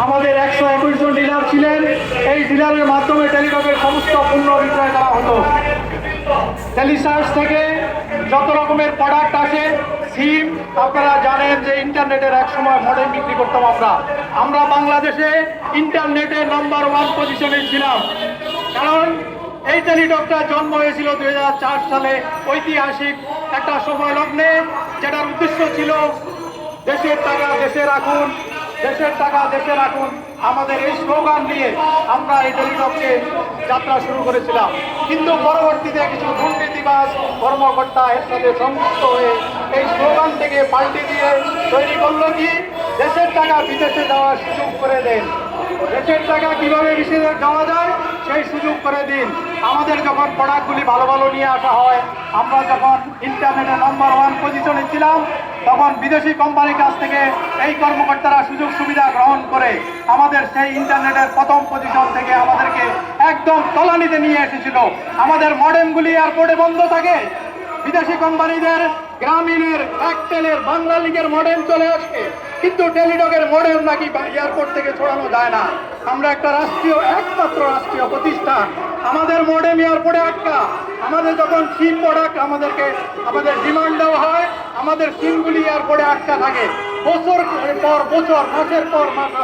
আমাদের 121 জন ডিলার ছিলেন। এই ডিলারের মাধ্যমে টেলিটকের সমস্ত পণ্য বিক্রয় করা হতো। টেলিসার্চ থেকে যত রকমের প্রোডাক্ট আসে, সিম, আপনারা জানেন যে ইন্টারনেটের এক সময় মডেল বিক্রি করতাম আমরা বাংলাদেশে ইন্টারনেটে নাম্বার 1 পজিশনে ছিলাম। কারণ এই টেলিটকটা জন্ম হয়েছিল 2004 সালে, ঐতিহাসিক একটা সময় লগ্নে, যেটার উদ্দেশ্য ছিল দেশের টাকা দেশে রাখুন, দেশের টাকা দেশে রাখুন। আমাদের এই স্লোগান নিয়ে আমরা এই টেলিটককে যাত্রা শুরু করেছিলাম। কিন্তু পরবর্তীতে কিছু দুর্নীতিবাজ কর্মকর্তা এর সাথে সংযুক্ত হয়ে এই স্লোগান থেকে পাল্টে দিয়ে তৈরি করলো কি, দেশের টাকা বিদেশে যাওয়ার সুযোগ করে দেন। দেশের টাকা কিভাবে বিদেশে যাওয়া যায় সেই সুযোগ করে দিন। আমাদের যখন প্রোডাক্টগুলি ভালো ভালো নিয়ে আসা হয়, আমরা যখন ইন্টারনেটে নাম্বার 1 পজিশনে ছিলাম, তখন বিদেশি কোম্পানির কাছ থেকে এই কর্মকর্তারা সুযোগ সুবিধা গ্রহণ করে আমাদের সেই ইন্টারনেটের প্রথম পজিশন থেকে আমাদেরকে একদম তলানিতে নিয়ে এসেছিল। আমাদের মডেমগুলি এয়ারপোর্টে বন্ধ থাকে, বিদেশি কোম্পানিদের গ্রামীণের, এয়ারটেলের, বাংলা লিগের মডেম চলে আসে, কিন্তু টেলিটকের মডেম নাকি এয়ারপোর্ট থেকে ছড়ানো যায় না। আমরা একটা একমাত্র রাষ্ট্রীয় প্রতিষ্ঠান, আমাদের মডেম এয়ারপোর্টে আটকা। আমাদের যখন সিম প্রোডাক্ট আমাদের ডিমান্ড দেওয়া হয়, আমাদের সিমগুলি এয়ারপোর্টে আটকা থাকে, বছর পর বছর, মাসের পর মাস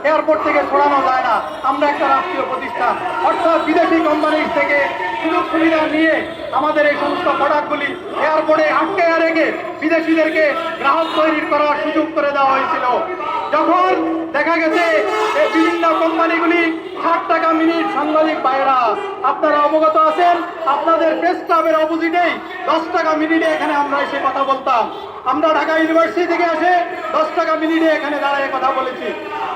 এয়ারপোর্ট থেকে ছড়ানো যায় না। আমরা একটা রাষ্ট্রীয় প্রতিষ্ঠান, অর্থাৎ বিদেশি কোম্পানির থেকে সুযোগ সুবিধা নিয়ে আমাদের এই সমস্ত প্রোডাক্টগুলি এয়ারপোর্টে আটকে রেখে বিদেশিদেরকে গ্রাহক তৈরি করার সুযোগ করে দেওয়া হয়েছিল। যখন দেখা গেছে বিভিন্ন কোম্পানিগুলি 60 টাকা মিনিট, সাংবাদিক ভাইরা আপনারা অবগত আছেন, আপনাদের প্রেস ক্লাবের অপোজিটেই 10 টাকা মিনিটে এখানে আমরা এসে কথা বলতাম। আমরা ঢাকা ইউনিভার্সিটি থেকে এসে 10 টাকা মিনিটে এখানে দাঁড়িয়ে কথা বলেছি।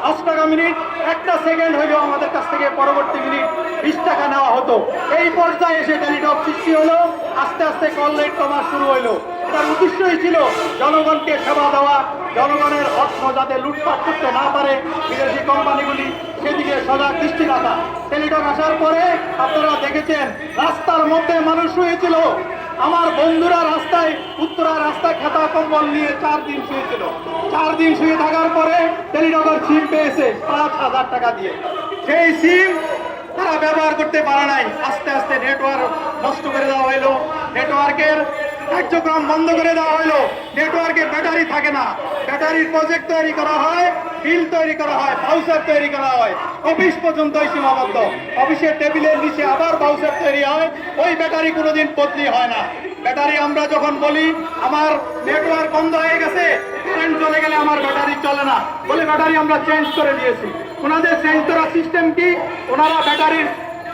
10 টাকা মিনিট, একটা সেকেন্ড হইলেও আমাদের কাছ থেকে পরবর্তী মিনিট 20 টাকা নেওয়া হতো। এই পর্যায়ে এসে টেলিটক সৃষ্টি হলো, আস্তে আস্তে কল রেট কমা শুরু হইলো। এটার উদ্দেশ্যই ছিল জনগণকে সেবা দেওয়া, জনগণের অর্থ যাতে লুটপাট করতে না পারে বিদেশি কোম্পানিগুলি, সেদিকে সজাগ দৃষ্টি রাখা। টেলিটক আসার পরে আপনারা দেখেছেন রাস্তার মধ্যে মানুষ শুয়েছিল। আমার বন্ধুরা রাস্তায়, উত্তরা রাস্তায় খেতা কম্বল নিয়ে 4 দিন শুয়েছিল। 4 দিন শুয়ে থাকার পরে টেলিটকের সিম পেয়েছে 5,000 টাকা দিয়ে। সেই সিম তারা ব্যবহার করতে পারে নাই। আস্তে আস্তে নেটওয়ার্ক নষ্ট করে দেওয়া হইলো, নেটওয়ার্কের কার্যক্রম বন্ধ করে দেওয়া হইলো। নেটওয়ার্কে ব্যাটারি থাকে না, ব্যাটারির প্রজেক্ট তৈরি করা হয়, বিল তৈরি করা হয়, ভাউচার তৈরি করা হয়, অফিস পর্যন্তই সীমাবদ্ধ। অফিসের টেবিলের নিচে আবার ভাউচার তৈরি হয়, ওই ব্যাটারি কোনোদিন বদলি হয় না। ব্যাটারি আমরা যখন বলি আমার নেটওয়ার্ক বন্ধ হয়ে গেছে, কারেন্ট চলে গেলে আমার ব্যাটারি চলে না, বলে ব্যাটারি আমরা চেঞ্জ করে দিয়েছি। ওনাদের চেঞ্জ করার সিস্টেম কি, ওনারা ব্যাটারির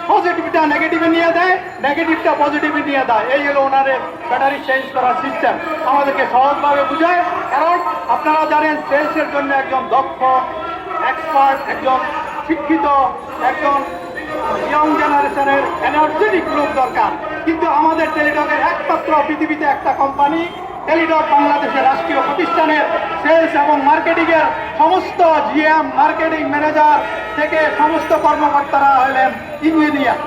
পজিটিভটা নেগেটিভে নিয়ে দেয়, নেগেটিভটা পজিটিভে নিয়ে দেয়। এই হলো ওনাদের ব্যাটারি চেঞ্জ করার সিস্টেম। আমাদেরকে সহজভাবে বুঝায়, কারণ আপনারা জানেন সেলসের জন্য একজন দক্ষ, এক্সপার্ট, একজন শিক্ষিত, একজন ইয়ং জেনারেশনের এনার্জেটিক লোক দরকার। কিন্তু আমাদের টেলিটকের একমাত্র পৃথিবীতে একটা কোম্পানি, টেলিটক বাংলাদেশের রাষ্ট্রীয় প্রতিষ্ঠানের সেলস এবং মার্কেটিংয়ের সমস্ত জিএম, মার্কেটিং ম্যানেজার থেকে সমস্ত কর্মকর্তারা হলেন ইঞ্জিনিয়ার।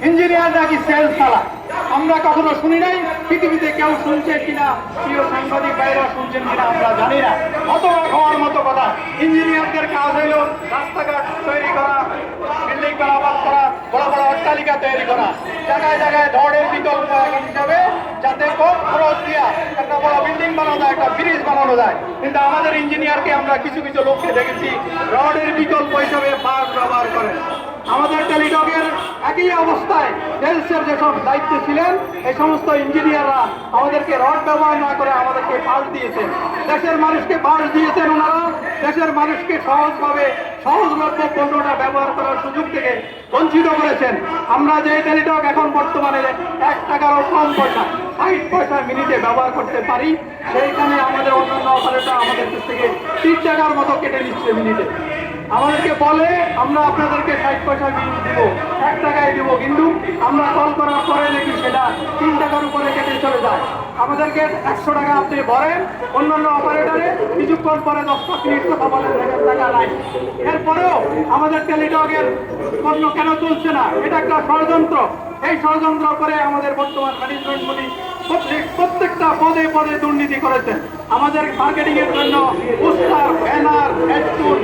ইঞ্জিনিয়ার নাকি সেলস চালায়, আমরা কখনো শুনি নাই। পৃথিবীতে কেউ শুনছে কিনা, প্রিয় সাংবাদিক ভাইরা শুনছেন কিনা আমরা জানি না। অথবা হওয়ার মতো কথা, ইঞ্জিনিয়ারদের কাজ হইল রাস্তাঘাট তৈরি করা, বিল্ডিং মেরামত করা, বড় বড় অট্টালিকা তৈরি করা, জায়গায় জায়গায় ধরের বিকল্প হিসাবে যাতে কম খরচ দিয়া একটা বড় বিল্ডিং বানানো যায়, একটা ব্রিজ বানানো যায়। কিন্তু আমাদের ইঞ্জিনিয়ারকে আমরা কিছু কিছু লোককে দেখেছি রডের বিকল্প হিসাবে বাঁশ ব্যবহার করেন। আমাদের টেলিটকের একই অবস্থায় সেলসের যেসব দায়িত্বে ছিলেন এই সমস্ত ইঞ্জিনিয়াররা আমাদেরকে রড ব্যবহার না করে আমাদেরকে বাঁশ দিয়েছেন। দেশের মানুষকে বাঁশ দিয়েছেন ওনারা, দেশের মানুষকে সহজভাবে সহজলভ্য পণ্যটা ব্যবহার করার সুযোগ থেকে বঞ্চিত করেছেন। আমরা যে টেলিটক এখন বর্তমানে 1 টাকারও কম পয়সা, 60 পয়সা মিনিটে ব্যবহার করতে পারি, সেইখানে আমাদের অন্যান্য অপারেটর আমাদের কাছ থেকে 3 টাকার মতো কেটে নিচ্ছে মিনিটে। আমাদেরকে বলে আমরা আপনাদেরকে 60 পয়সা মিনিট দিব, 1 টাকায় দিব, কিন্তু আমরা কল করার পরে নাকি সেটা 3 টাকার উপরে কেটে চলে যায়। আমাদেরকে 100 টাকা আপনি ভরেন, অন্যান্য অপারেটরে কিছুক্ষণ পরে 10 মিনিট কথা বলেন, টাকা নাই। এরপরেও আমাদের টেলিটকের পণ্য কেন চলছে না, এটা একটা ষড়যন্ত্র। এই ষড়যন্ত্র করে আমাদের বর্তমান ম্যানেজমেন্টগুলি প্রত্যেকটা পদে পদে দুর্নীতি করেছেন। আমাদের মার্কেটিং এর জন্য পোস্টার, ব্যানার, হেডফোন